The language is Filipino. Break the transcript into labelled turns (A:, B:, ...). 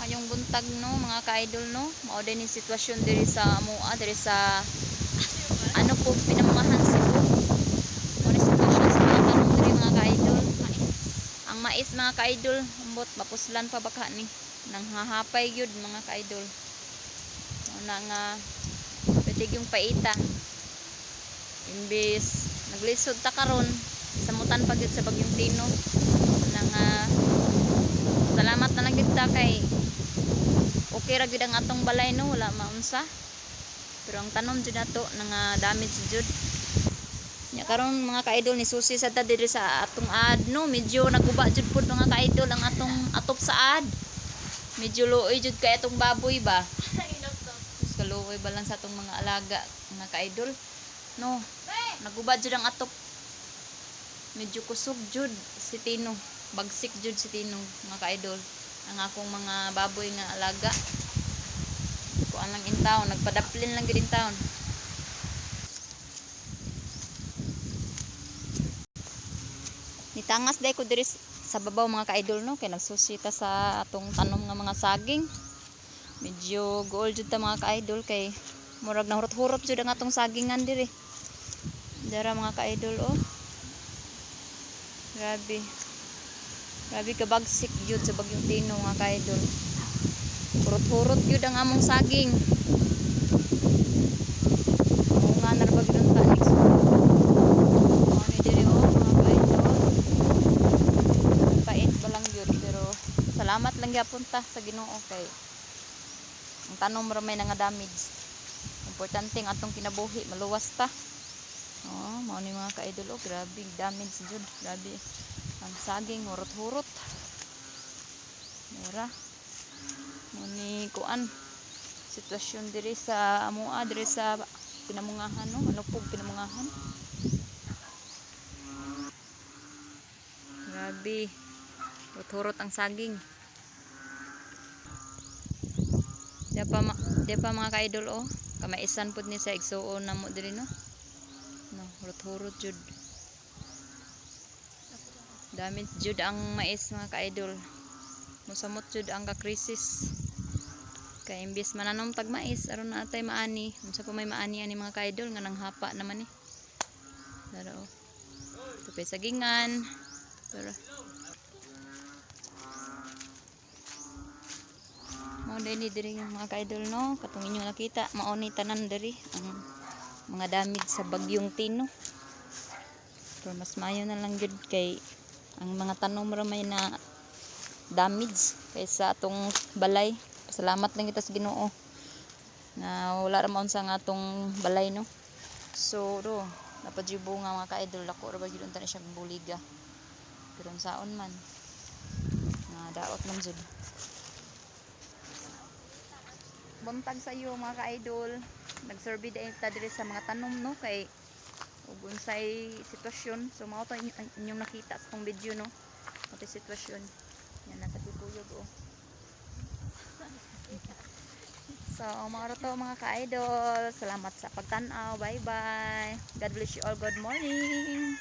A: Ngayong buntag no mga ka-idol no, mao din yung sitwasyon diri sa amoa diri sa ano po pinamuhahan Cebu. Mao ni sitwasyon sa mga tanong diri mga ka-idol. Ang mais mga ka-idol, umbot mapuslan pa baka ni nang hahapay gyud mga ka-idol. Una nga pwede yung paita. Imbis naglisod ta karon, samutan pa gyud sa bagyong Tino. Nang salamat na lang gyud ta kay okay ra gyud ang atong balay no, wala maunsa. Pero ang tanom jud nato nga damage jud. Nya karon mga ka-idol ni susi sa ta diri sa atong ad no, medyo naguba jud pud mga ka-idol ang atong atop sa ad. Medyo luoy jud kay atong baboy ba. Mas kaluoy ba lang sa atong mga alaga mga ka-idol. No, naguba jud ang atop. Medyo kusog jud si Tino. Bagsik jud si Tino mga ka-idol. Ang akong mga baboy nga alaga. Kuan lang in town, nagpadaplin lang gid in town. Nitangas day ko diri sa babaw mga ka-idol no, kay nagsusita sa atong tanom nga mga saging. Medyo gold jud ta mga ka-idol kay murag nahurot-hurot jud ang atong sagingan diri. Dara mga ka-idol oh. Grabe. Grabe ka bagsik jud sa bagyong Tino mga ka-idol. Hurot-hurot jud ang among saging. Nga na ba gyud ta next. Ano diri oh mga ka-idol. Pait ba lang jud pero salamat lang gyapon ta sa Ginoo kay ang tanom ra may nga damage. Importante ang atong kinabuhi maluwas ta. Oh, mao ni mga ka-idol oh, grabe damage jud. Grabe ang saging hurot-hurot. Mura. Muni kuan sitwasyon diri sa amoa diri sa pinamungahan no, manupog pinamungahan. Grabe. Hurot-hurot ang saging. Di pa mga ka-idol oh, kamaisan pud ni sa igsuon namo diri no. No, hurot-hurot jud. Damage jud ang mais mga ka-idol. Musamot jud ang kakrisis. Kay imbis mananom tag mais aron na atay maani, unsa pa may maani ani mga ka-idol nga nanghapa naman ni. Dara oh. Tupay sagingan. Pero mao ni diri mga ka-idol no, katong inyong nakita mao ni tanan diri ang mga damage sa bagyong Tino. Pero mas maayo na lang jud kay ang mga tanom ra may na damage kaysa atong balay. Salamat lang kita sa Ginoo na wala ra maunsa nga atong balay no. So do dapat jud bunga mga ka-idol, lako ra ba gyud unta na siya buliga. Pero saon man nga daot man jud. Buntag sa iyo mga ka-idol, nag-survey ta diri sa mga tanom no kay ug unsay sitwasyon. So mao to inyong nakita sa tong video no. Ito sitwasyon. Yan nakatutuyog oh. So mao to mga ka-idol, salamat sa pagtan-aw. Bye bye. God bless you all. Good morning.